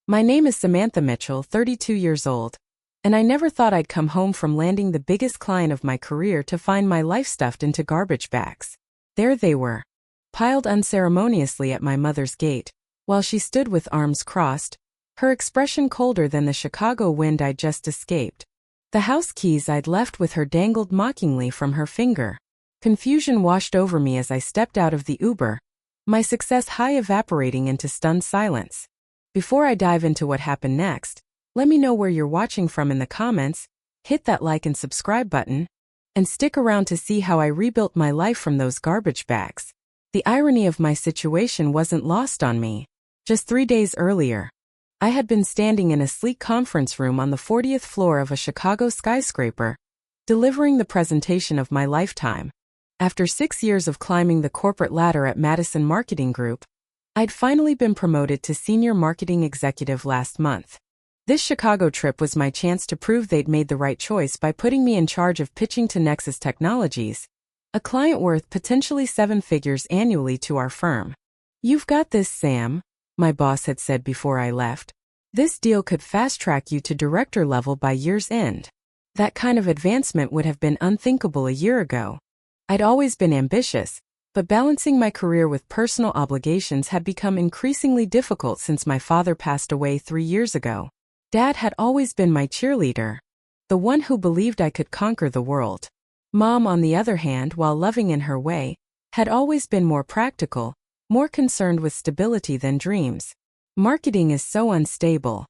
My name is Samantha Mitchell, 32 years old, and I never thought I'd come home from landing the biggest client of my career to find my life stuffed into garbage bags. There they were, piled unceremoniously at my mother's gate, while she stood with arms crossed, her expression colder than the Chicago wind I'd just escaped. The house keys I'd left with her dangled mockingly from her finger. Confusion washed over me as I stepped out of the Uber, my success high evaporating into stunned silence. Before I dive into what happened next, let me know where you're watching from in the comments, hit that like and subscribe button, and stick around to see how I rebuilt my life from those garbage bags. The irony of my situation wasn't lost on me. Just 3 days earlier, I had been standing in a sleek conference room on the 40th floor of a Chicago skyscraper, delivering the presentation of my lifetime. After 6 years of climbing the corporate ladder at Madison Marketing Group, I'd finally been promoted to senior marketing executive last month. This Chicago trip was my chance to prove they'd made the right choice by putting me in charge of pitching to Nexus Technologies, a client worth potentially 7 figures annually to our firm. "You've got this, Sam," my boss had said before I left. "This deal could fast-track you to director level by year's end." That kind of advancement would have been unthinkable a year ago. I'd always been ambitious, but balancing my career with personal obligations had become increasingly difficult since my father passed away 3 years ago. Dad had always been my cheerleader, the one who believed I could conquer the world. Mom, on the other hand, while loving in her way, had always been more practical, more concerned with stability than dreams. "Marketing is so unstable.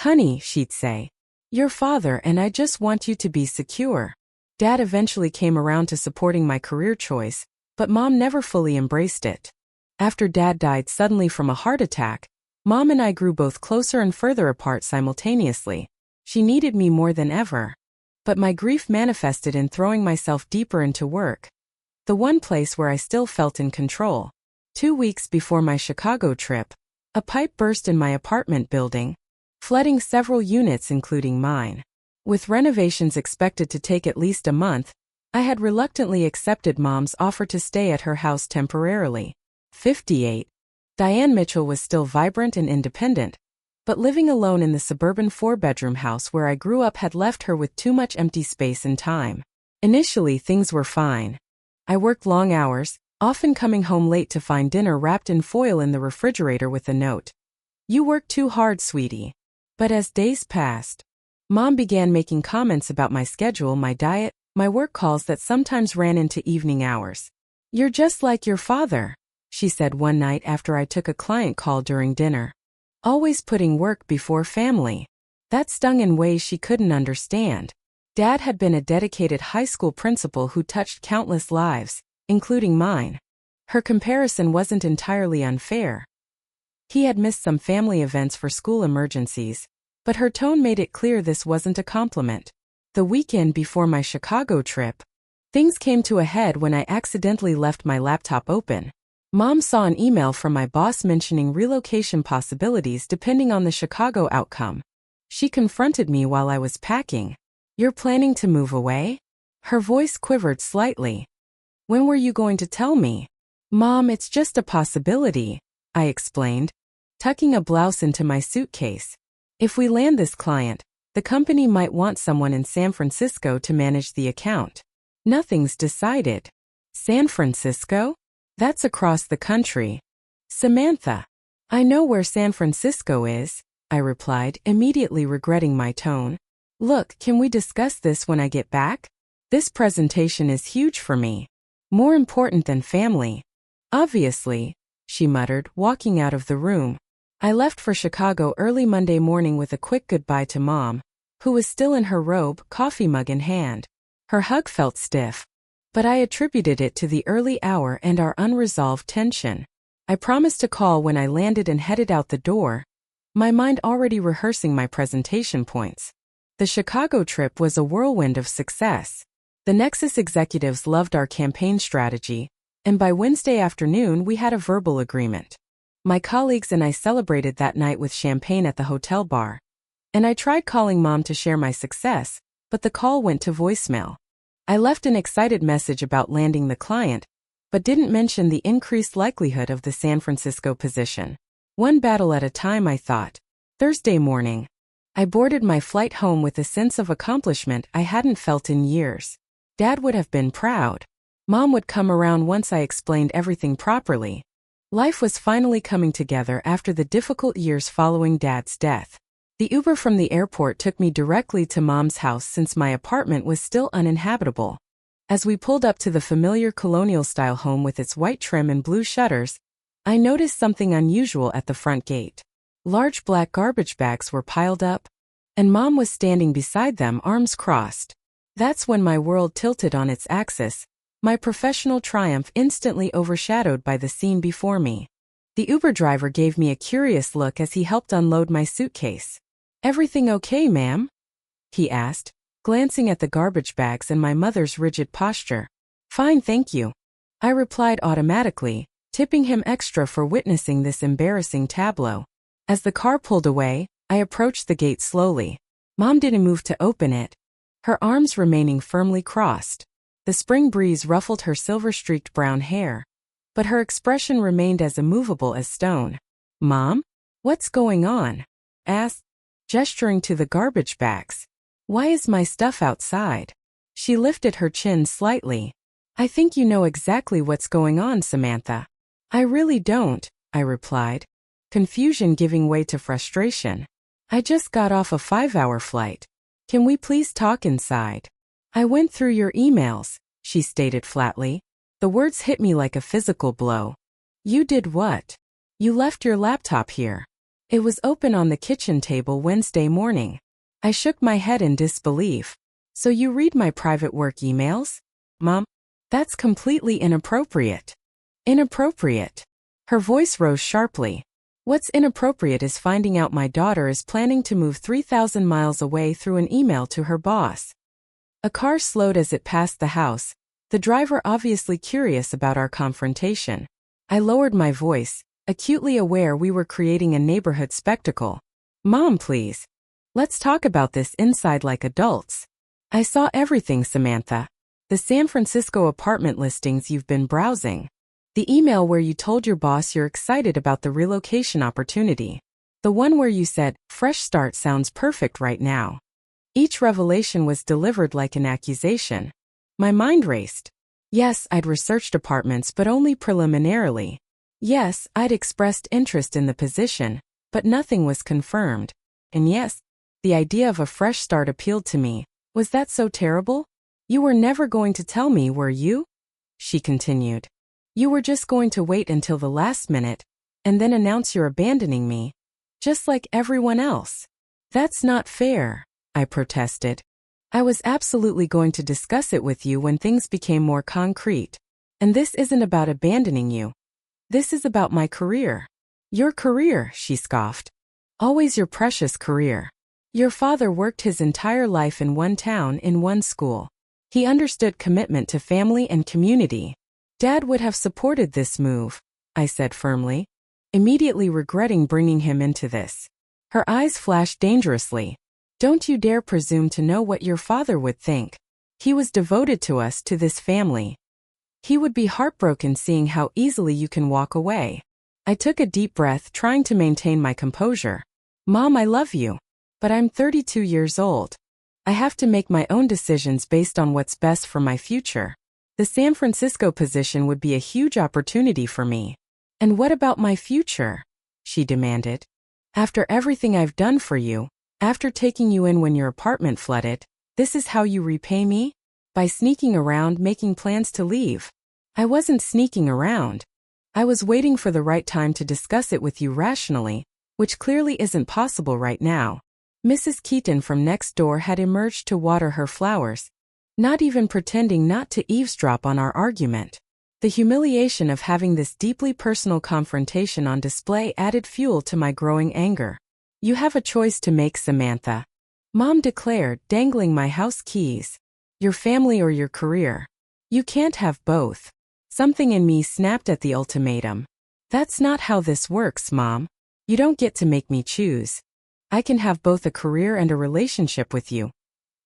Honey," she'd say. "Your father and I just want you to be secure." Dad eventually came around to supporting my career choice, but Mom never fully embraced it. After Dad died suddenly from a heart attack, Mom and I grew both closer and further apart simultaneously. She needed me more than ever. But my grief manifested in throwing myself deeper into work, the one place where I still felt in control. 2 weeks before my Chicago trip, a pipe burst in my apartment building, flooding several units including mine. With renovations expected to take at least a month, I had reluctantly accepted Mom's offer to stay at her house temporarily. 58. Diane Mitchell was still vibrant and independent, but living alone in the suburban 4-bedroom house where I grew up had left her with too much empty space and time. Initially, things were fine. I worked long hours, often coming home late to find dinner wrapped in foil in the refrigerator with a note. "You work too hard, sweetie." But as days passed, Mom began making comments about my schedule, my diet, my work calls that sometimes ran into evening hours. "You're just like your father," she said one night after I took a client call during dinner. "Always putting work before family." That stung in ways she couldn't understand. Dad had been a dedicated high school principal who touched countless lives, including mine. Her comparison wasn't entirely unfair. He had missed some family events for school emergencies, but her tone made it clear this wasn't a compliment. The weekend before my Chicago trip, things came to a head when I accidentally left my laptop open. Mom saw an email from my boss mentioning relocation possibilities depending on the Chicago outcome. She confronted me while I was packing. "You're planning to move away?" Her voice quivered slightly. "When were you going to tell me?" "Mom, it's just a possibility," I explained, tucking a blouse into my suitcase. "If we land this client, the company might want someone in San Francisco to manage the account." "Nothing's decided." "San Francisco? That's across the country." "Samantha, I know where San Francisco is," I replied, immediately regretting my tone. "Look, can we discuss this when I get back? This presentation is huge for me. More important than family." "Obviously," she muttered, walking out of the room. I left for Chicago early Monday morning with a quick goodbye to Mom, who was still in her robe, coffee mug in hand. Her hug felt stiff, but I attributed it to the early hour and our unresolved tension. I promised to call when I landed and headed out the door, my mind already rehearsing my presentation points. The Chicago trip was a whirlwind of success. The Nexus executives loved our campaign strategy, and by Wednesday afternoon we had a verbal agreement. My colleagues and I celebrated that night with champagne at the hotel bar, and I tried calling Mom to share my success, but the call went to voicemail. I left an excited message about landing the client, but didn't mention the increased likelihood of the San Francisco position. One battle at a time, I thought. Thursday morning. I boarded my flight home with a sense of accomplishment I hadn't felt in years. Dad would have been proud. Mom would come around once I explained everything properly. Life was finally coming together after the difficult years following Dad's death. The Uber from the airport took me directly to Mom's house since my apartment was still uninhabitable. As we pulled up to the familiar colonial-style home with its white trim and blue shutters, I noticed something unusual at the front gate. Large black garbage bags were piled up, and Mom was standing beside them, arms crossed. That's when my world tilted on its axis, my professional triumph instantly overshadowed by the scene before me. The Uber driver gave me a curious look as he helped unload my suitcase. "Everything okay, ma'am?" he asked, glancing at the garbage bags and my mother's rigid posture. "Fine, thank you," I replied automatically, tipping him extra for witnessing this embarrassing tableau. As the car pulled away, I approached the gate slowly. Mom didn't move to open it, her arms remaining firmly crossed. The spring breeze ruffled her silver-streaked brown hair, but her expression remained as immovable as stone. "Mom? What's going on?" asked, gesturing to the garbage bags. "Why is my stuff outside?" She lifted her chin slightly. "I think you know exactly what's going on, Samantha." "I really don't," I replied, confusion giving way to frustration. "I just got off a 5-hour flight. Can we please talk inside?" "I went through your emails," she stated flatly. The words hit me like a physical blow. "You did what?" "You left your laptop here. It was open on the kitchen table Wednesday morning." I shook my head in disbelief. "So you read my private work emails?" "Mom, that's completely inappropriate." "Inappropriate?" Her voice rose sharply. "What's inappropriate is finding out my daughter is planning to move 3,000 miles away through an email to her boss." A car slowed as it passed the house, the driver obviously curious about our confrontation. I lowered my voice, acutely aware we were creating a neighborhood spectacle. "Mom, please. Let's talk about this inside like adults." "I saw everything, Samantha. The San Francisco apartment listings you've been browsing. The email where you told your boss you're excited about the relocation opportunity. The one where you said, 'Fresh start sounds perfect right now.'" Each revelation was delivered like an accusation. My mind raced. Yes, I'd researched apartments, but only preliminarily. Yes, I'd expressed interest in the position, but nothing was confirmed. And yes, the idea of a fresh start appealed to me. Was that so terrible? "You were never going to tell me, were you?" she continued. "You were just going to wait until the last minute, and then announce you're abandoning me, just like everyone else." "That's not fair," I protested. "I was absolutely going to discuss it with you when things became more concrete. And this isn't about abandoning you. This is about my career." "Your career," she scoffed. "Always your precious career. Your father worked his entire life in one town, in one school. He understood commitment to family and community. Dad would have supported this move," I said firmly, immediately regretting bringing him into this. Her eyes flashed dangerously. "Don't you dare presume to know what your father would think. He was devoted to us, to this family. He would be heartbroken seeing how easily you can walk away." I took a deep breath, trying to maintain my composure. "Mom, I love you. But I'm 32 years old. I have to make my own decisions based on what's best for my future. The San Francisco position would be a huge opportunity for me." "And what about my future?" she demanded. "After everything I've done for you, after taking you in when your apartment flooded, this is how you repay me? By sneaking around, making plans to leave." "I wasn't sneaking around. I was waiting for the right time to discuss it with you rationally, which clearly isn't possible right now." Mrs. Keaton from next door had emerged to water her flowers, not even pretending not to eavesdrop on our argument. The humiliation of having this deeply personal confrontation on display added fuel to my growing anger. "You have a choice to make, Samantha," Mom declared, dangling my house keys. "Your family or your career. You can't have both." Something in me snapped at the ultimatum. "That's not how this works, Mom. You don't get to make me choose. I can have both a career and a relationship with you.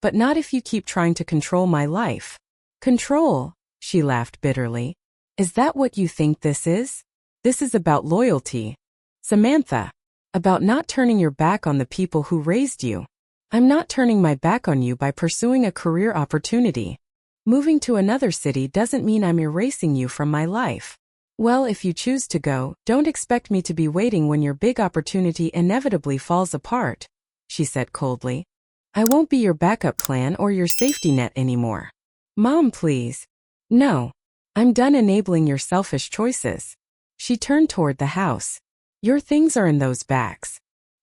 But not if you keep trying to control my life." "Control?" she laughed bitterly. "Is that what you think this is? This is about loyalty. Samantha, About not turning your back on the people who raised you. I'm not turning my back on you by pursuing a career opportunity. Moving to another city doesn't mean I'm erasing you from my life. Well, if you choose to go, don't expect me to be waiting when your big opportunity inevitably falls apart, she said coldly. I won't be your backup plan or your safety net anymore. Mom, please. No. I'm done enabling your selfish choices. She turned toward the house. Your things are in those bags.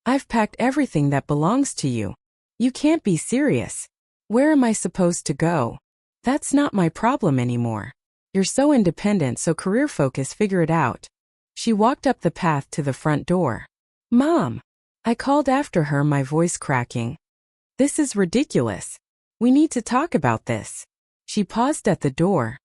I've packed everything that belongs to you. You can't be serious. Where am I supposed to go? That's not my problem anymore. You're so independent, so career focus, figure it out. She walked up the path to the front door. Mom! I called after her, my voice cracking. This is ridiculous. We need to talk about this. She paused at the door,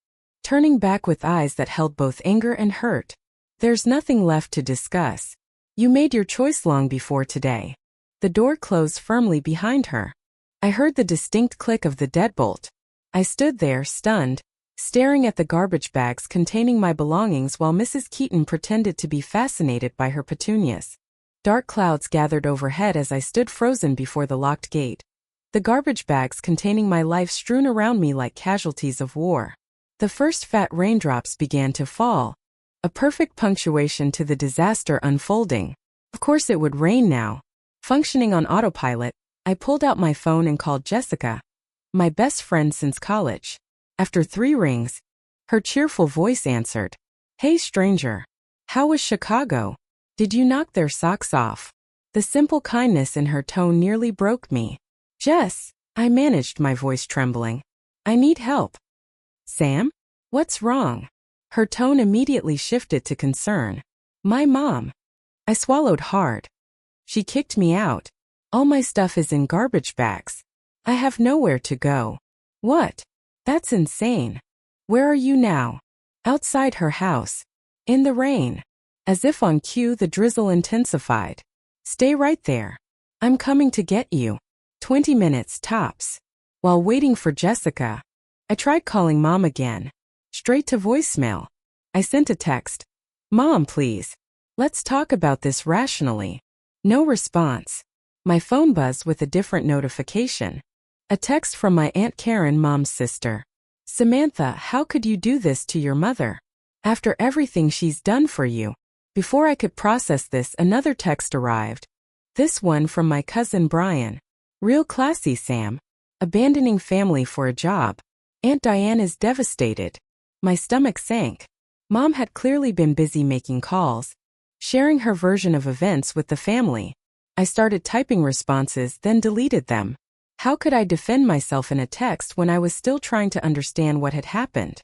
turning back with eyes that held both anger and hurt. There's nothing left to discuss. You made your choice long before today. The door closed firmly behind her. I heard the distinct click of the deadbolt. I stood there, stunned, staring at the garbage bags containing my belongings while Mrs. Keaton pretended to be fascinated by her petunias. Dark clouds gathered overhead as I stood frozen before the locked gate. The garbage bags containing my life strewn around me like casualties of war. The first fat raindrops began to fall, a perfect punctuation to the disaster unfolding. Of course it would rain now. Functioning on autopilot, I pulled out my phone and called Jessica, my best friend since college. After 3 rings, her cheerful voice answered. Hey stranger. How was Chicago? Did you knock their socks off? The simple kindness in her tone nearly broke me. Jess, I managed, my voice trembling. I need help. Sam? What's wrong? Her tone immediately shifted to concern. My mom. I swallowed hard. She kicked me out. All my stuff is in garbage bags. I have nowhere to go. What? That's insane. Where are you now? Outside her house. In the rain. As if on cue, the drizzle intensified. Stay right there. I'm coming to get you. 20 minutes tops. While waiting for Jessica, I tried calling Mom again. Straight to voicemail. I sent a text. Mom, please. Let's talk about this rationally. No response. My phone buzzed with a different notification. A text from my Aunt Karen, Mom's sister. Samantha, how could you do this to your mother? After everything she's done for you. Before I could process this, another text arrived. This one from my cousin Brian. Real classy, Sam. Abandoning family for a job. Aunt Diane is devastated. My stomach sank. Mom had clearly been busy making calls, sharing her version of events with the family. I started typing responses, then deleted them. How could I defend myself in a text when I was still trying to understand what had happened?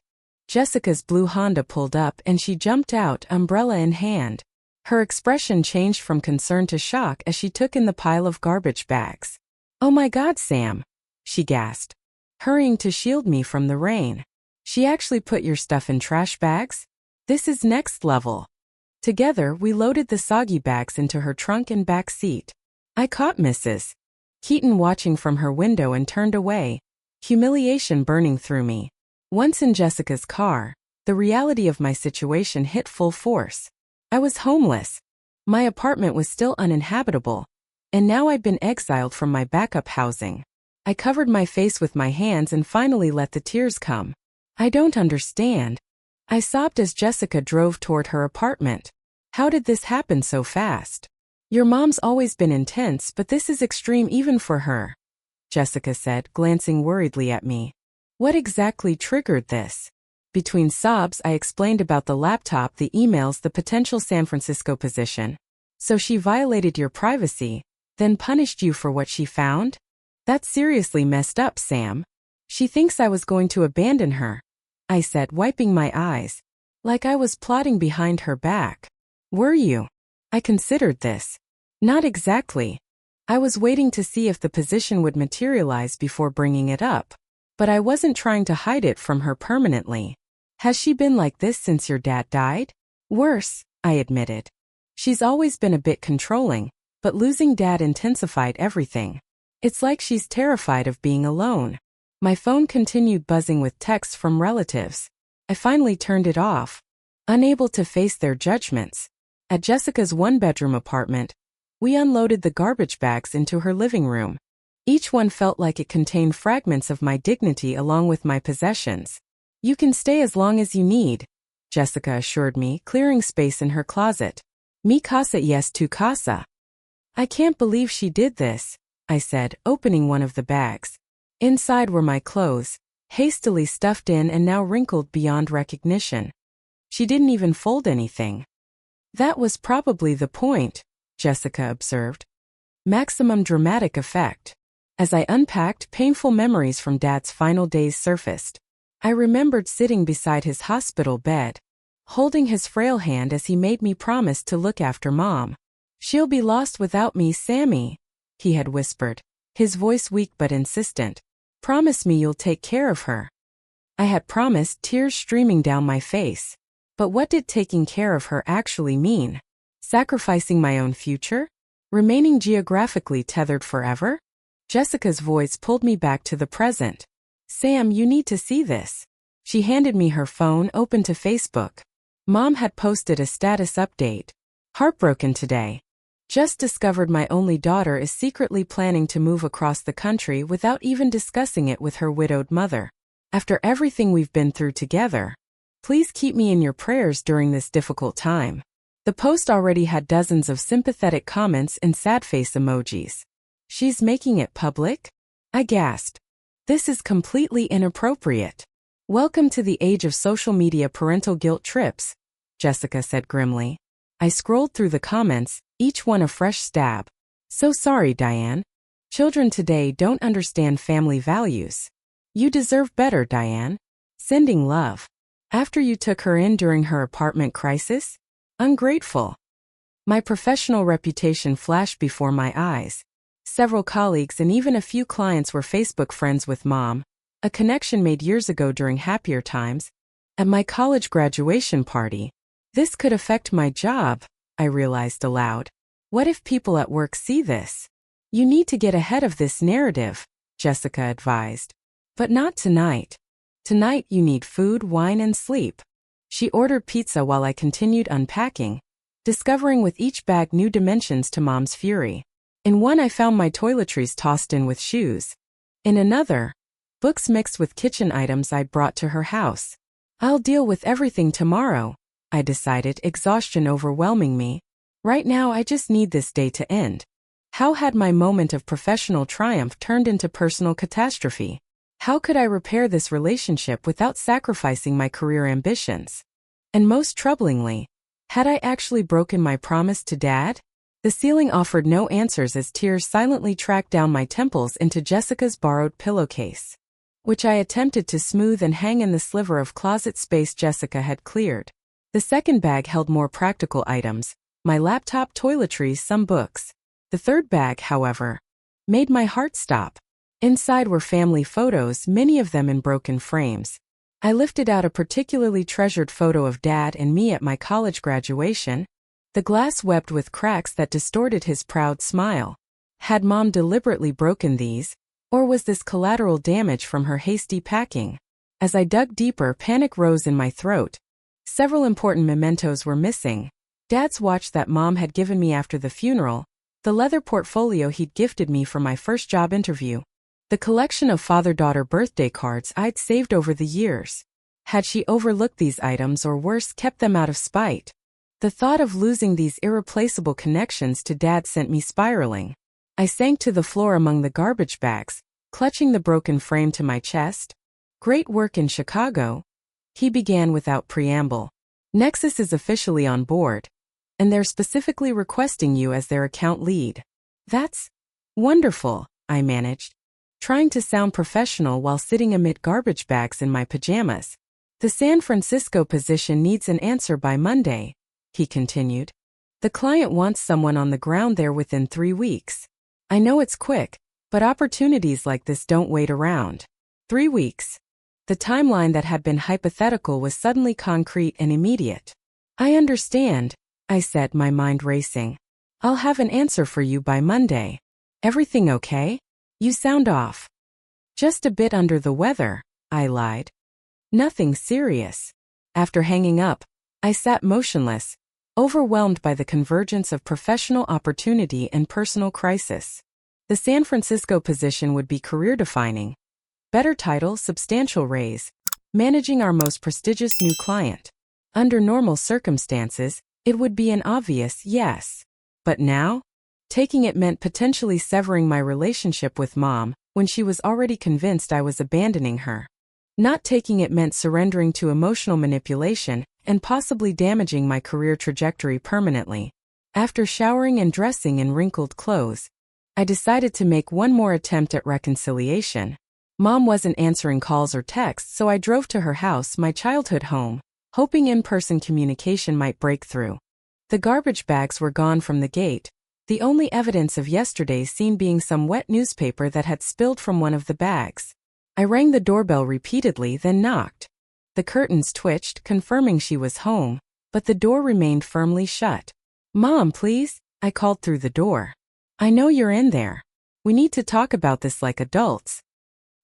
Jessica's blue Honda pulled up and she jumped out, umbrella in hand. Her expression changed from concern to shock as she took in the pile of garbage bags. Oh my God, Sam, she gasped, hurrying to shield me from the rain. She actually put your stuff in trash bags? This is next level. Together, we loaded the soggy bags into her trunk and back seat. I caught Mrs. Keaton watching from her window and turned away, humiliation burning through me. Once in Jessica's car, the reality of my situation hit full force. I was homeless. My apartment was still uninhabitable, and now I'd been exiled from my backup housing. I covered my face with my hands and finally let the tears come. I don't understand. I sobbed as Jessica drove toward her apartment. How did this happen so fast? Your mom's always been intense, but this is extreme even for her, Jessica said, glancing worriedly at me. What exactly triggered this? Between sobs, I explained about the laptop, the emails, the potential San Francisco position. So she violated your privacy, then punished you for what she found? That's seriously messed up, Sam. She thinks I was going to abandon her, I said, wiping my eyes. Like I was plotting behind her back. Were you? I considered this. Not exactly. I was waiting to see if the position would materialize before bringing it up. But I wasn't trying to hide it from her permanently. Has she been like this since your dad died? Worse, I admitted. She's always been a bit controlling, but losing Dad intensified everything. It's like she's terrified of being alone. My phone continued buzzing with texts from relatives. I finally turned it off, unable to face their judgments. At Jessica's one-bedroom apartment, We unloaded the garbage bags into her living room. Each one felt like it contained fragments of my dignity along with my possessions. "You can stay as long as you need," Jessica assured me, clearing space in her closet. "Mi casa y es tu casa." "I can't believe she did this," I said, opening one of the bags. Inside were my clothes, hastily stuffed in and now wrinkled beyond recognition. "She didn't even fold anything." "That was probably the point," Jessica observed. "Maximum dramatic effect." As I unpacked, painful memories from Dad's final days surfaced. I remembered sitting beside his hospital bed, holding his frail hand as he made me promise to look after Mom. "She'll be lost without me, Sammy," he had whispered, his voice weak but insistent. "Promise me you'll take care of her." I had promised, tears streaming down my face. But what did taking care of her actually mean? Sacrificing my own future? Remaining geographically tethered forever? Jessica's voice pulled me back to the present. "Sam, you need to see this." She handed me her phone, open to Facebook. Mom had posted a status update. "Heartbroken today. Just discovered my only daughter is secretly planning to move across the country without even discussing it with her widowed mother. After everything we've been through together, please keep me in your prayers during this difficult time." The post already had dozens of sympathetic comments and sad face emojis. "She's making it public?" I gasped. "This is completely inappropriate." "Welcome to the age of social media parental guilt trips," Jessica said grimly. I scrolled through the comments, each one a fresh stab. "So sorry, Diane. Children today don't understand family values. You deserve better, Diane. Sending love. After you took her in during her apartment crisis? Ungrateful." My professional reputation flashed before my eyes. Several colleagues and even a few clients were Facebook friends with Mom, a connection made years ago during happier times. At my college graduation party, this could affect my job, I realized aloud. What if people at work see this? "You need to get ahead of this narrative," Jessica advised. "But not tonight. Tonight you need food, wine, and sleep." She ordered pizza while I continued unpacking, discovering with each bag new dimensions to Mom's fury. In one I found my toiletries tossed in with shoes. In another, books mixed with kitchen items I'd brought to her house. "I'll deal with everything tomorrow," I decided, exhaustion overwhelming me. Right now I just need this day to end. How had my moment of professional triumph turned into personal catastrophe? How could I repair this relationship without sacrificing my career ambitions? And most troublingly, had I actually broken my promise to Dad? The ceiling offered no answers as tears silently tracked down my temples into Jessica's borrowed pillowcase, which I attempted to smooth and hang in the sliver of closet space Jessica had cleared. The second bag held more practical items, my laptop, toiletries, some books. The third bag, however, made my heart stop. Inside were family photos, many of them in broken frames. I lifted out a particularly treasured photo of Dad and me at my college graduation. The glass webbed with cracks that distorted his proud smile. Had Mom deliberately broken these, or was this collateral damage from her hasty packing? As I dug deeper, panic rose in my throat. Several important mementos were missing. Dad's watch that Mom had given me after the funeral, the leather portfolio he'd gifted me for my first job interview, the collection of father-daughter birthday cards I'd saved over the years. Had she overlooked these items or worse, kept them out of spite? The thought of losing these irreplaceable connections to Dad sent me spiraling. I sank to the floor among the garbage bags, clutching the broken frame to my chest. "Great work in Chicago," he began without preamble. "Nexus is officially on board, and they're specifically requesting you as their account lead." "That's wonderful," I managed, trying to sound professional while sitting amid garbage bags in my pajamas. "The San Francisco position needs an answer by Monday," he continued. "The client wants someone on the ground there within 3 weeks. I know it's quick, but opportunities like this don't wait around." 3 weeks. The timeline that had been hypothetical was suddenly concrete and immediate. "I understand," I said, my mind racing. "I'll have an answer for you by Monday. Everything okay? You sound off." "Just a bit under the weather," I lied. "Nothing serious." After hanging up, I sat motionless, overwhelmed by the convergence of professional opportunity and personal crisis. The San Francisco position would be career-defining. Better title, substantial raise. Managing our most prestigious new client. Under normal circumstances, it would be an obvious yes. But now? Taking it meant potentially severing my relationship with Mom when she was already convinced I was abandoning her. Not taking it meant surrendering to emotional manipulation and possibly damaging my career trajectory permanently. After showering and dressing in wrinkled clothes, I decided to make one more attempt at reconciliation. Mom wasn't answering calls or texts, so I drove to her house, my childhood home, hoping in-person communication might break through. The garbage bags were gone from the gate, the only evidence of yesterday's scene being some wet newspaper that had spilled from one of the bags. I rang the doorbell repeatedly, then knocked. The curtains twitched, confirming she was home, but the door remained firmly shut. "Mom, please," I called through the door. "I know you're in there. We need to talk about this like adults."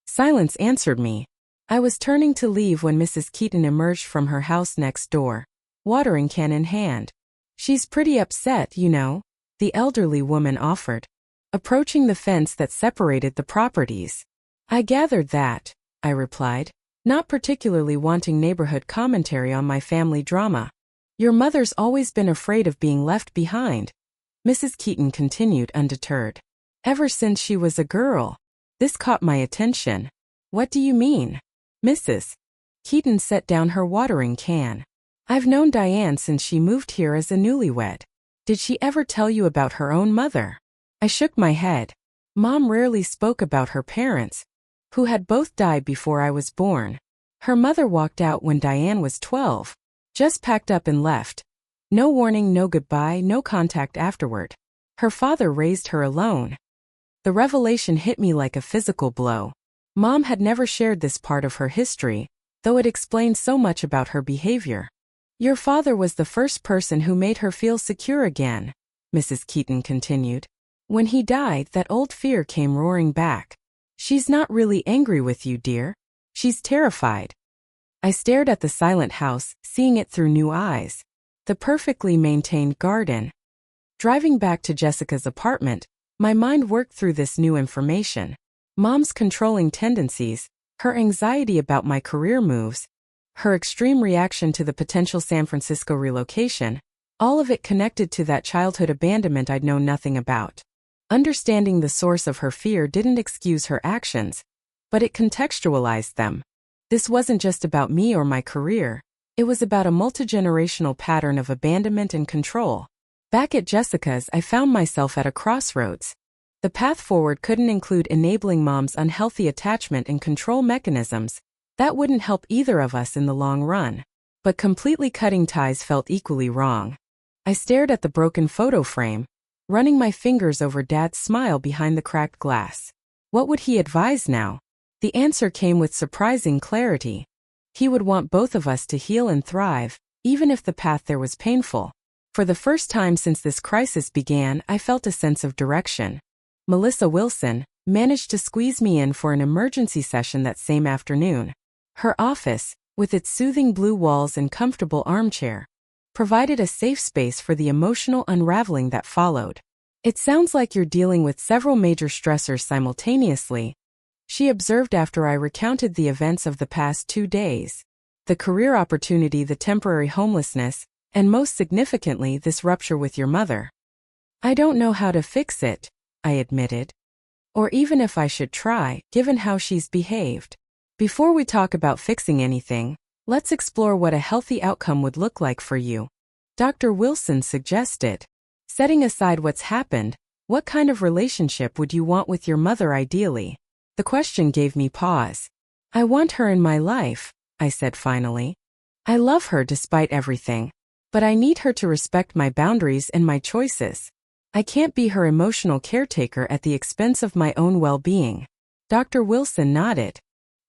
Silence answered me. I was turning to leave when Mrs. Keaton emerged from her house next door, watering can in hand. "She's pretty upset, you know," the elderly woman offered, approaching the fence that separated the properties. "I gathered that," I replied, not particularly wanting neighborhood commentary on my family drama. "Your mother's always been afraid of being left behind," Mrs. Keaton continued undeterred. "Ever since she was a girl." This caught my attention. "What do you mean?" Mrs. Keaton set down her watering can. "I've known Diane since she moved here as a newlywed. Did she ever tell you about her own mother?" I shook my head. Mom rarely spoke about her parents, who had both died before I was born. Her mother walked out when Diane was 12. Just packed up and left. No warning, no goodbye, no contact afterward. Her father raised her alone. The revelation hit me like a physical blow. Mom had never shared this part of her history, though it explained so much about her behavior. "Your father was the first person who made her feel secure again," Mrs. Keaton continued. "When he died, that old fear came roaring back. She's not really angry with you, dear. She's terrified." I stared at the silent house, seeing it through new eyes. The perfectly maintained garden. Driving back to Jessica's apartment, my mind worked through this new information. Mom's controlling tendencies, her anxiety about my career moves, her extreme reaction to the potential San Francisco relocation, all of it connected to that childhood abandonment I'd known nothing about. Understanding the source of her fear didn't excuse her actions, but it contextualized them. This wasn't just about me or my career, it was about a multigenerational pattern of abandonment and control. Back at Jessica's, I found myself at a crossroads. The path forward couldn't include enabling Mom's unhealthy attachment and control mechanisms. That wouldn't help either of us in the long run. But completely cutting ties felt equally wrong. I stared at the broken photo frame, running my fingers over Dad's smile behind the cracked glass. What would he advise now? The answer came with surprising clarity. He would want both of us to heal and thrive, even if the path there was painful. For the first time since this crisis began, I felt a sense of direction. Melissa Wilson managed to squeeze me in for an emergency session that same afternoon. Her office, with its soothing blue walls and comfortable armchair, provided a safe space for the emotional unraveling that followed. "It sounds like you're dealing with several major stressors simultaneously," she observed after I recounted the events of the past 2 days. The career opportunity, the temporary homelessness, and most significantly, this rupture with your mother. "I don't know how to fix it," I admitted. "Or even if I should try, given how she's behaved. Before we talk about fixing anything, let's explore what a healthy outcome would look like for you," Dr. Wilson suggested. "Setting aside what's happened, what kind of relationship would you want with your mother ideally?" The question gave me pause. "I want her in my life," I said finally. "I love her despite everything. But I need her to respect my boundaries and my choices. I can't be her emotional caretaker at the expense of my own well-being." Dr. Wilson nodded.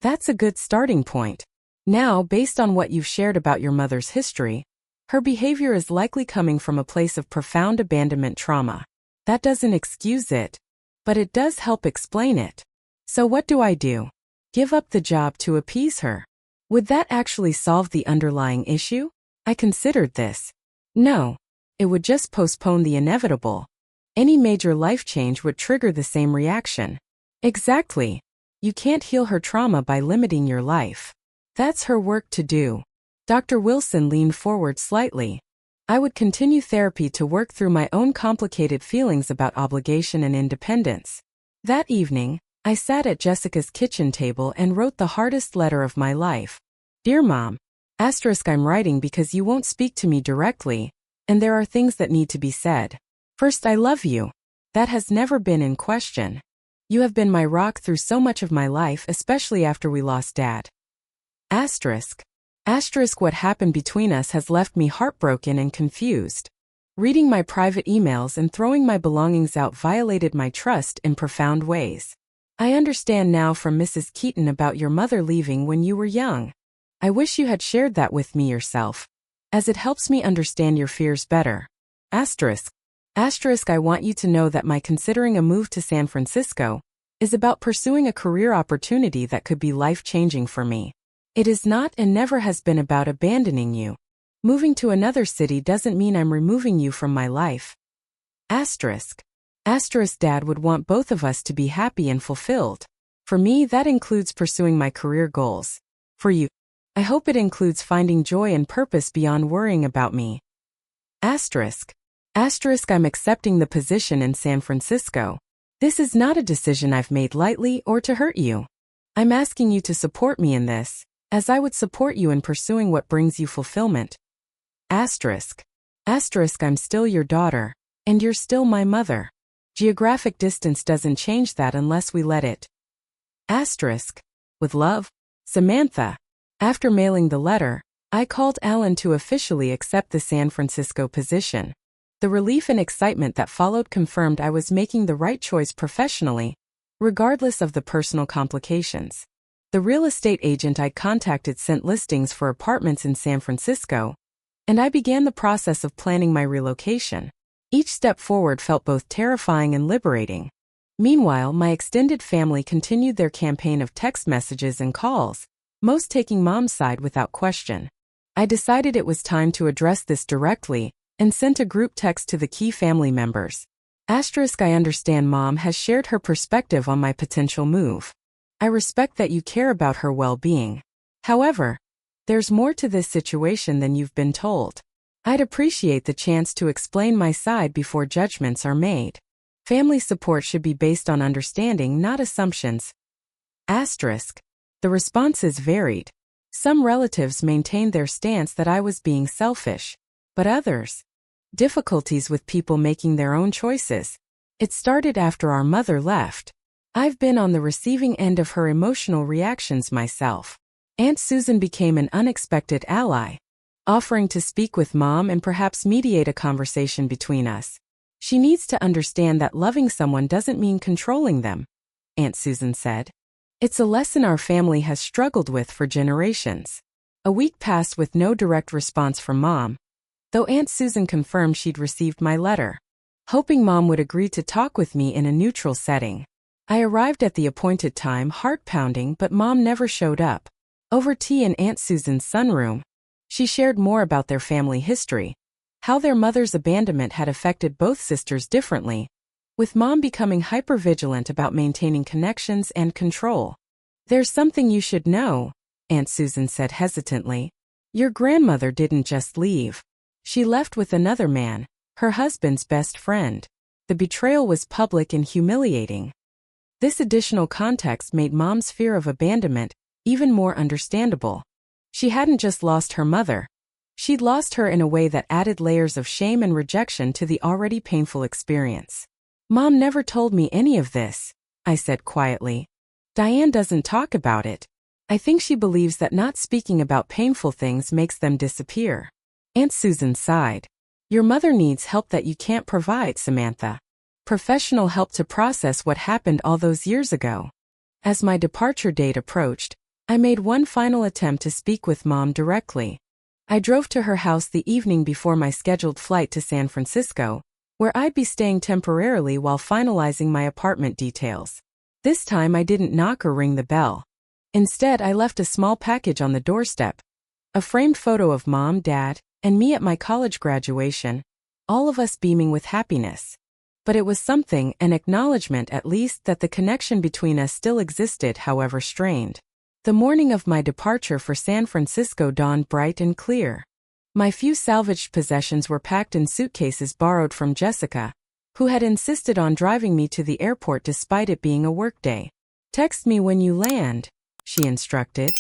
"That's a good starting point. Now, based on what you've shared about your mother's history, her behavior is likely coming from a place of profound abandonment trauma. That doesn't excuse it, but it does help explain it. So what do I do? Give up the job to appease her? Would that actually solve the underlying issue? I considered this. No. It would just postpone the inevitable. Any major life change would trigger the same reaction. Exactly. You can't heal her trauma by limiting your life. That's her work to do. Dr. Wilson leaned forward slightly. I would continue therapy to work through my own complicated feelings about obligation and independence. That evening, I sat at Jessica's kitchen table and wrote the hardest letter of my life. Dear Mom, I'm writing because you won't speak to me directly, and there are things that need to be said. First, I love you. That has never been in question. You have been my rock through so much of my life, especially after we lost Dad. Asterisk. What happened between us has left me heartbroken and confused. Reading my private emails and throwing my belongings out violated my trust in profound ways. I understand now from Mrs. Keaton about your mother leaving when you were young. I wish you had shared that with me yourself, as it helps me understand your fears better. Asterisk, I want you to know that my considering a move to San Francisco is about pursuing a career opportunity that could be life-changing for me. It is not and never has been about abandoning you. Moving to another city doesn't mean I'm removing you from my life. Asterisk, Dad would want both of us to be happy and fulfilled. For me, that includes pursuing my career goals. For you, I hope it includes finding joy and purpose beyond worrying about me. Asterisk, I'm accepting the position in San Francisco. This is not a decision I've made lightly or to hurt you. I'm asking you to support me in this, as I would support you in pursuing what brings you fulfillment. Asterisk, I'm still your daughter, and you're still my mother. Geographic distance doesn't change that unless we let it. Asterisk, with love, Samantha. After mailing the letter, I called Alan to officially accept the San Francisco position. The relief and excitement that followed confirmed I was making the right choice professionally, regardless of the personal complications. The real estate agent I contacted sent listings for apartments in San Francisco, and I began the process of planning my relocation. Each step forward felt both terrifying and liberating. Meanwhile, my extended family continued their campaign of text messages and calls, most taking Mom's side without question. I decided it was time to address this directly and sent a group text to the key family members. Asterisk, I understand Mom has shared her perspective on my potential move. I respect that you care about her well-being. However, there's more to this situation than you've been told. I'd appreciate the chance to explain my side before judgments are made. Family support should be based on understanding, not assumptions. Asterisk, the responses varied. Some relatives maintained their stance that I was being selfish, but others, difficulties with people making their own choices. It started after our mother left. I've been on the receiving end of her emotional reactions myself. Aunt Susan became an unexpected ally, offering to speak with Mom and perhaps mediate a conversation between us. She needs to understand that loving someone doesn't mean controlling them, Aunt Susan said. It's a lesson our family has struggled with for generations. A week passed with no direct response from Mom, though Aunt Susan confirmed she'd received my letter. Hoping Mom would agree to talk with me in a neutral setting, I arrived at the appointed time, heart-pounding, but Mom never showed up. Over tea in Aunt Susan's sunroom, she shared more about their family history, how their mother's abandonment had affected both sisters differently, with Mom becoming hyper-vigilant about maintaining connections and control. There's something you should know, Aunt Susan said hesitantly. Your grandmother didn't just leave. She left with another man, her husband's best friend. The betrayal was public and humiliating. This additional context made Mom's fear of abandonment even more understandable. She hadn't just lost her mother. She'd lost her in a way that added layers of shame and rejection to the already painful experience. Mom never told me any of this, I said quietly. Diane doesn't talk about it. I think she believes that not speaking about painful things makes them disappear. Aunt Susan sighed. Your mother needs help that you can't provide, Samantha. Professional help to process what happened all those years ago. As my departure date approached, I made one final attempt to speak with Mom directly. I drove to her house the evening before my scheduled flight to San Francisco, where I'd be staying temporarily while finalizing my apartment details. This time I didn't knock or ring the bell. Instead, I left a small package on the doorstep. A framed photo of Mom, Dad, and me at my college graduation, all of us beaming with happiness. But it was something, an acknowledgement at least, that the connection between us still existed, however strained. The morning of my departure for San Francisco dawned bright and clear. My few salvaged possessions were packed in suitcases borrowed from Jessica, who had insisted on driving me to the airport despite it being a workday. "Text me when you land," she instructed,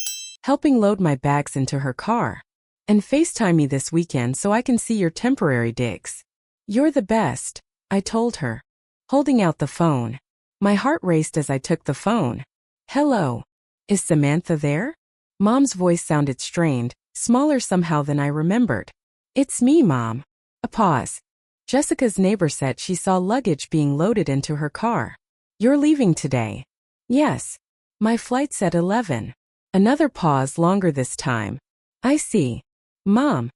helping load my bags into her car. "And FaceTime me this weekend so I can see your temporary digs." "You're the best," I told her, holding out the phone. My heart raced as I took the phone. "Hello. Is Samantha there?" Mom's voice sounded strained, smaller somehow than I remembered. "It's me, Mom." A pause. Jessica's neighbor said she saw luggage being loaded into her car. "You're leaving today?" "Yes. My flight's at 11. Another pause, longer this time. "I see. Mom?"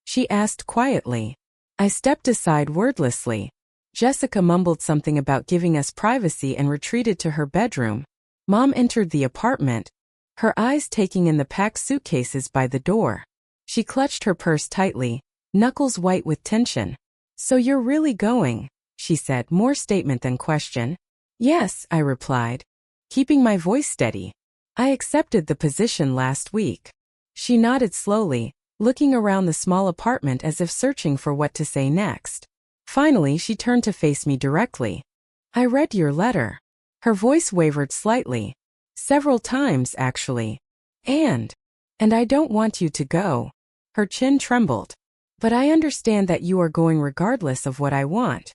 she asked quietly. I stepped aside wordlessly. Jessica mumbled something about giving us privacy and retreated to her bedroom. Mom entered the apartment, her eyes taking in the packed suitcases by the door. She clutched her purse tightly, knuckles white with tension. "So you're really going?" she said, more statement than question. "Yes," I replied, keeping my voice steady. "I accepted the position last week." She nodded slowly, looking around the small apartment as if searching for what to say next. Finally, she turned to face me directly. "I read your letter." Her voice wavered slightly. "Several times, actually. And I don't want you to go." Her chin trembled. "But I understand that you are going regardless of what I want."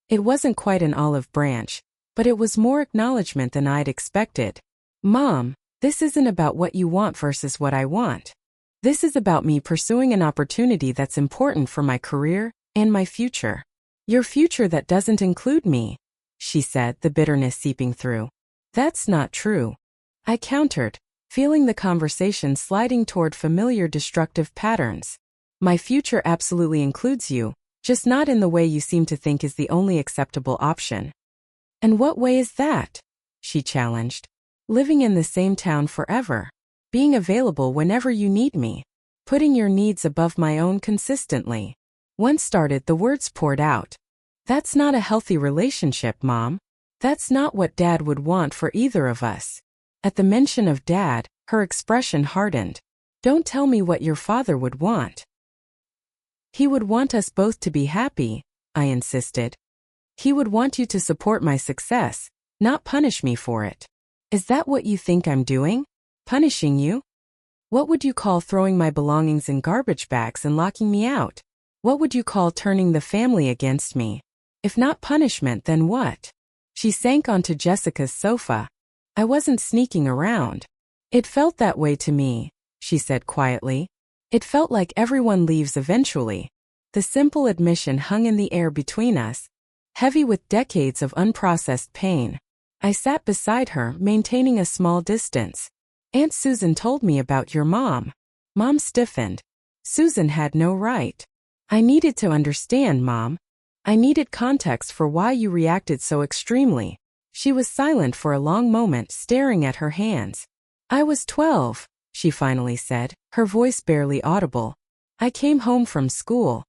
It wasn't quite an olive branch, but it was more acknowledgement than I'd expected. "Mom, this isn't about what you want versus what I want. This is about me pursuing an opportunity that's important for my career and my future." "Your future that doesn't include me," she said, the bitterness seeping through. "That's not true," I countered, feeling the conversation sliding toward familiar destructive patterns. "My future absolutely includes you, just not in the way you seem to think is the only acceptable option." "And what way is that?" she challenged. "Living in the same town forever. Being available whenever you need me. Putting your needs above my own consistently." Once started, the words poured out. "That's not a healthy relationship, Mom. That's not what Dad would want for either of us." At the mention of Dad, her expression hardened. "Don't tell me what your father would want." "He would want us both to be happy," I insisted. "He would want you to support my success, not punish me for it." "Is that what you think I'm doing? Punishing you? What would you call throwing my belongings in garbage bags and locking me out? What would you call turning the family against me? If not punishment, then what?" She sank onto Jessica's sofa. "I wasn't sneaking around. It felt that way to me," she said quietly. "It felt like everyone leaves eventually." The simple admission hung in the air between us, heavy with decades of unprocessed pain. I sat beside her, maintaining a small distance. "Aunt Susan told me about your mom." Mom stiffened. "Susan had no right." "I needed to understand, Mom. I needed context for why you reacted so extremely." She was silent for a long moment, staring at her hands. "I was 12, she finally said, her voice barely audible. "I came home from school,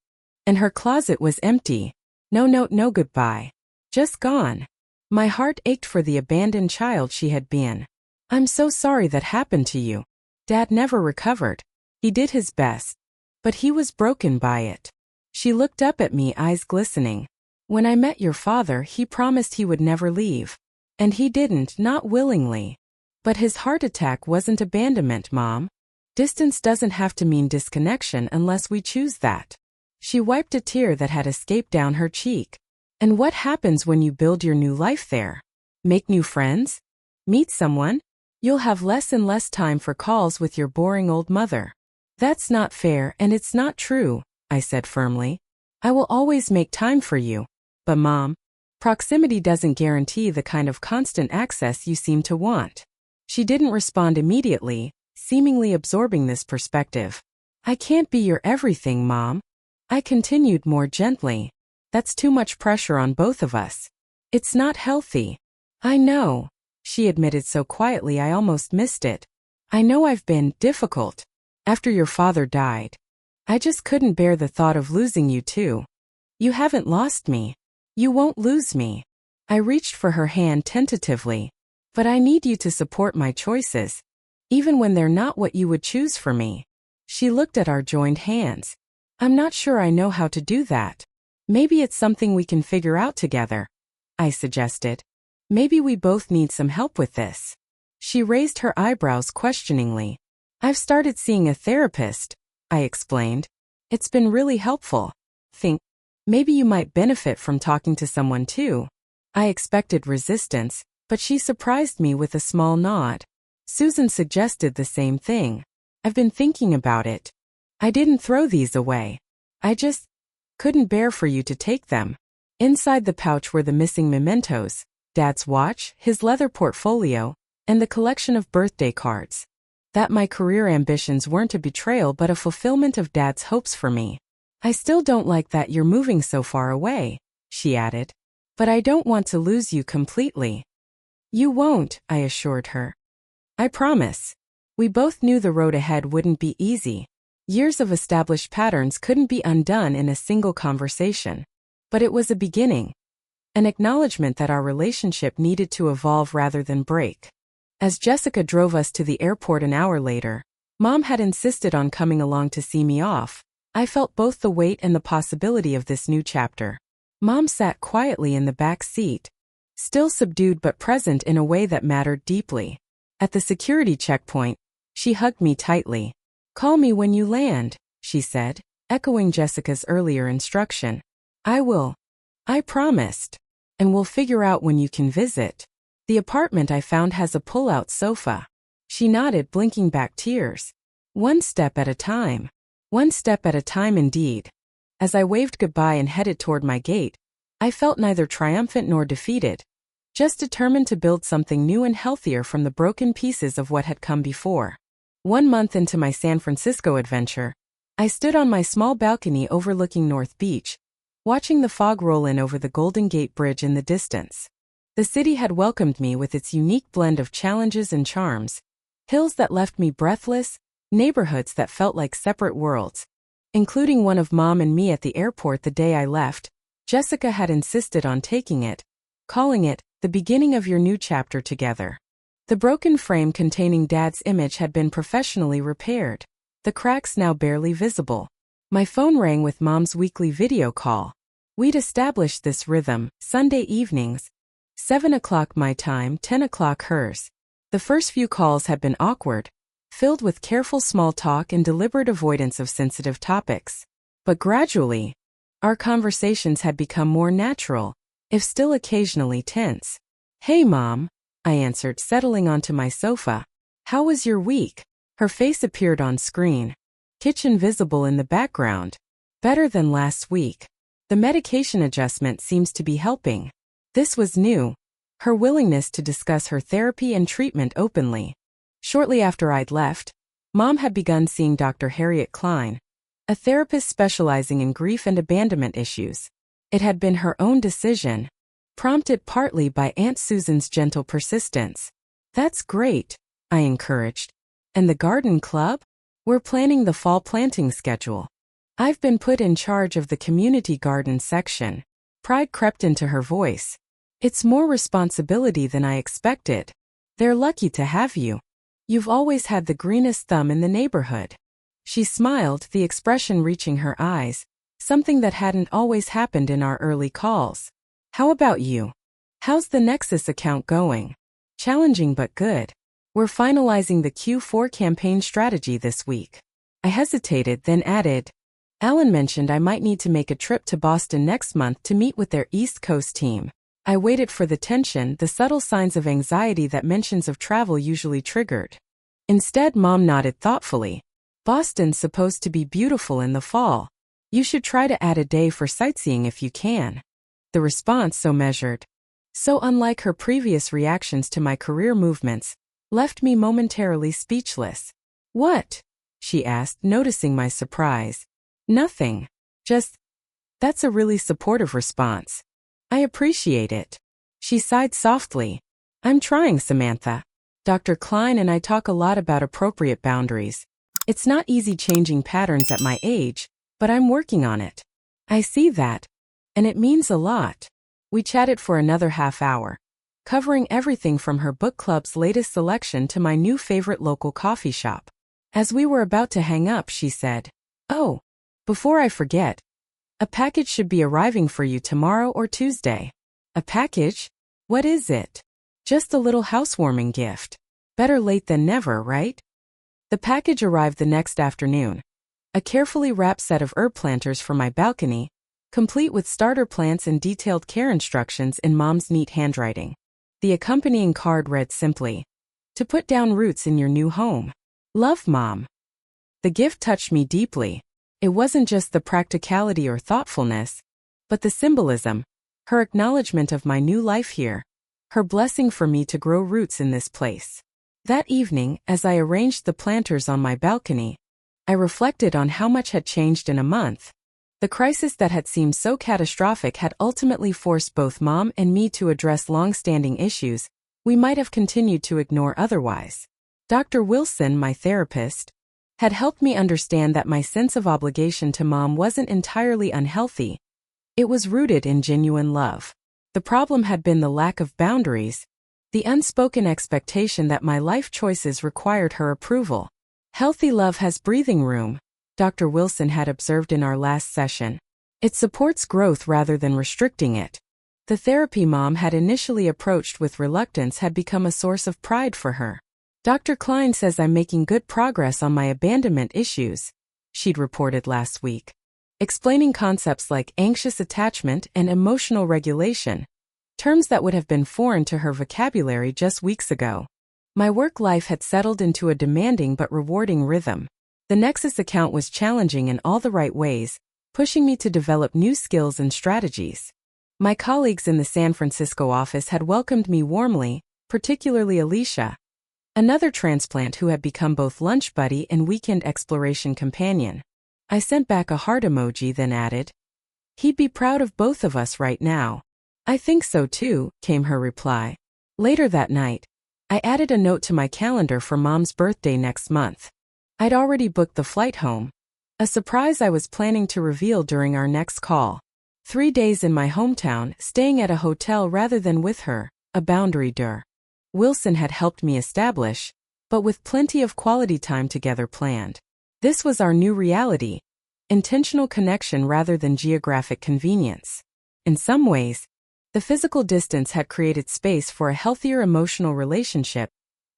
and her closet was empty. No note, no goodbye. Just gone." My heart ached for the abandoned child she had been. "I'm so sorry that happened to you. Dad never recovered. He did his best, but he was broken by it." She looked up at me, eyes glistening. "When I met your father, he promised he would never leave. And he didn't, not willingly. But his heart attack wasn't abandonment, Mom. Distance doesn't have to mean disconnection unless we choose that." She wiped a tear that had escaped down her cheek. "And what happens when you build your new life there? Make new friends? Meet someone? You'll have less and less time for calls with your boring old mother." "That's not fair, and it's not true," I said firmly. "I will always make time for you. But Mom, proximity doesn't guarantee the kind of constant access you seem to want." She didn't respond immediately, seemingly absorbing this perspective. "I can't be your everything, Mom," I continued more gently. "That's too much pressure on both of us. It's not healthy." "I know," she admitted so quietly I almost missed it. "I know I've been difficult. After your father died, I just couldn't bear the thought of losing you too." You haven't lost me. You won't lose me. I reached for her hand tentatively. But I need you to support my choices, even when they're not what you would choose for me. She looked at our joined hands. I'm not sure I know how to do that. Maybe it's something we can figure out together, I suggested. Maybe we both need some help with this. She raised her eyebrows questioningly. I've started seeing a therapist, I explained. It's been really helpful. Think, maybe you might benefit from talking to someone too. I expected resistance, but she surprised me with a small nod. Susan suggested the same thing. I've been thinking about it. I didn't throw these away. I just couldn't bear for you to take them. Inside the pouch were the missing mementos, Dad's watch, his leather portfolio, and the collection of birthday cards. That my career ambitions weren't a betrayal but a fulfillment of Dad's hopes for me. I still don't like that you're moving so far away, she added. But I don't want to lose you completely. You won't, I assured her. I promise. We both knew the road ahead wouldn't be easy. Years of established patterns couldn't be undone in a single conversation. But it was a beginning. An acknowledgement that our relationship needed to evolve rather than break. As Jessica drove us to the airport an hour later, Mom had insisted on coming along to see me off. I felt both the weight and the possibility of this new chapter. Mom sat quietly in the back seat, still subdued but present in a way that mattered deeply. At the security checkpoint, she hugged me tightly. Call me when you land, she said, echoing Jessica's earlier instruction. I will. I promised. And we'll figure out when you can visit. The apartment I found has a pull-out sofa. She nodded, blinking back tears. One step at a time. One step at a time indeed. As I waved goodbye and headed toward my gate, I felt neither triumphant nor defeated, just determined to build something new and healthier from the broken pieces of what had come before. 1 month into my San Francisco adventure, I stood on my small balcony overlooking North Beach, watching the fog roll in over the Golden Gate Bridge in the distance. The city had welcomed me with its unique blend of challenges and charms. Hills that left me breathless, neighborhoods that felt like separate worlds. Including one of Mom and me at the airport the day I left, Jessica had insisted on taking it, calling it the beginning of your new chapter together. The broken frame containing Dad's image had been professionally repaired, the cracks now barely visible. My phone rang with Mom's weekly video call. We'd established this rhythm, Sunday evenings, 7 o'clock my time, 10 o'clock hers. The first few calls had been awkward, filled with careful small talk and deliberate avoidance of sensitive topics. But gradually, our conversations had become more natural, if still occasionally tense. Hey Mom, I answered, settling onto my sofa. How was your week? Her face appeared on screen. Kitchen visible in the background. Better than last week. The medication adjustment seems to be helping. This was new. Her willingness to discuss her therapy and treatment openly. Shortly after I'd left, Mom had begun seeing Dr. Harriet Klein, a therapist specializing in grief and abandonment issues. It had been her own decision, prompted partly by Aunt Susan's gentle persistence. That's great, I encouraged. And the garden club? We're planning the fall planting schedule. I've been put in charge of the community garden section. Pride crept into her voice. It's more responsibility than I expected. They're lucky to have you. You've always had the greenest thumb in the neighborhood. She smiled, the expression reaching her eyes, something that hadn't always happened in our early calls. How about you? How's the Nexus account going? Challenging but good. We're finalizing the Q4 campaign strategy this week. I hesitated, then added, Alan mentioned I might need to make a trip to Boston next month to meet with their East Coast team. I waited for the tension, the subtle signs of anxiety that mentions of travel usually triggered. Instead, Mom nodded thoughtfully. Boston's supposed to be beautiful in the fall. You should try to add a day for sightseeing if you can. The response, so measured, so unlike her previous reactions to my career movements, left me momentarily speechless. What? She asked, noticing my surprise. Nothing. Just, that's a really supportive response. I appreciate it. She sighed softly. I'm trying, Samantha. Dr. Klein and I talk a lot about appropriate boundaries. It's not easy changing patterns at my age, but I'm working on it. I see that, And it means a lot. We chatted for another half hour, covering everything from her book club's latest selection to my new favorite local coffee shop. As we were about to hang up, she said, "Oh, before I forget, a package should be arriving for you tomorrow or Tuesday." "A package? What is it?" "Just a little housewarming gift. Better late than never, right?" The package arrived the next afternoon. A carefully wrapped set of herb planters for my balcony, complete with starter plants and detailed care instructions in Mom's neat handwriting. The accompanying card read simply, "To put down roots in your new home. Love, Mom." The gift touched me deeply. It wasn't just the practicality or thoughtfulness, but the symbolism, her acknowledgement of my new life here, her blessing for me to grow roots in this place. That evening, as I arranged the planters on my balcony, I reflected on how much had changed in a month. The crisis that had seemed so catastrophic had ultimately forced both Mom and me to address long-standing issues we might have continued to ignore otherwise. Dr. Wilson, my therapist, had helped me understand that my sense of obligation to Mom wasn't entirely unhealthy. It was rooted in genuine love. The problem had been the lack of boundaries, the unspoken expectation that my life choices required her approval. Healthy love has breathing room, Dr. Wilson had observed in our last session. It supports growth rather than restricting it. The therapy Mom had initially approached with reluctance had become a source of pride for her. "Dr. Klein says I'm making good progress on my abandonment issues," she'd reported last week, explaining concepts like anxious attachment and emotional regulation, terms that would have been foreign to her vocabulary just weeks ago. My work life had settled into a demanding but rewarding rhythm. The Nexus account was challenging in all the right ways, pushing me to develop new skills and strategies. My colleagues in the San Francisco office had welcomed me warmly, particularly Alicia, another transplant who had become both lunch buddy and weekend exploration companion. I sent back a heart emoji, then added, "He'd be proud of both of us right now." "I think so too," came her reply. Later that night, I added a note to my calendar for Mom's birthday next month. I'd already booked the flight home, a surprise I was planning to reveal during our next call. 3 days in my hometown, staying at a hotel rather than with her, a boundary Dr. Wilson had helped me establish, but with plenty of quality time together planned. This was our new reality, intentional connection rather than geographic convenience. In some ways, the physical distance had created space for a healthier emotional relationship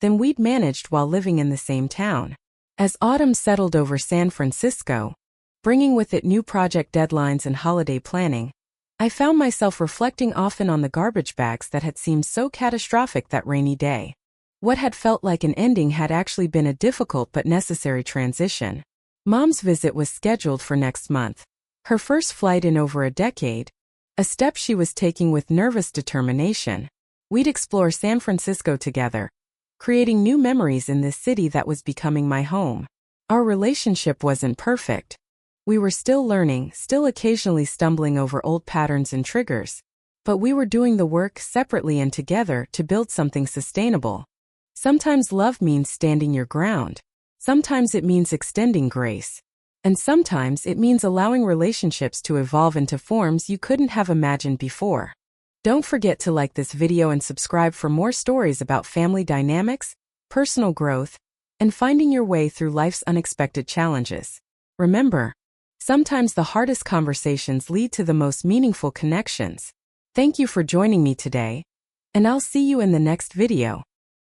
than we'd managed while living in the same town. As autumn settled over San Francisco, bringing with it new project deadlines and holiday planning, I found myself reflecting often on the garbage bags that had seemed so catastrophic that rainy day. What had felt like an ending had actually been a difficult but necessary transition. Mom's visit was scheduled for next month, her first flight in over a decade, a step she was taking with nervous determination. We'd explore San Francisco together, creating new memories in this city that was becoming my home. Our relationship wasn't perfect. We were still learning, still occasionally stumbling over old patterns and triggers, but we were doing the work separately and together to build something sustainable. Sometimes love means standing your ground. Sometimes it means extending grace. And sometimes it means allowing relationships to evolve into forms you couldn't have imagined before. Don't forget to like this video and subscribe for more stories about family dynamics, personal growth, and finding your way through life's unexpected challenges. Remember, sometimes the hardest conversations lead to the most meaningful connections. Thank you for joining me today, and I'll see you in the next video.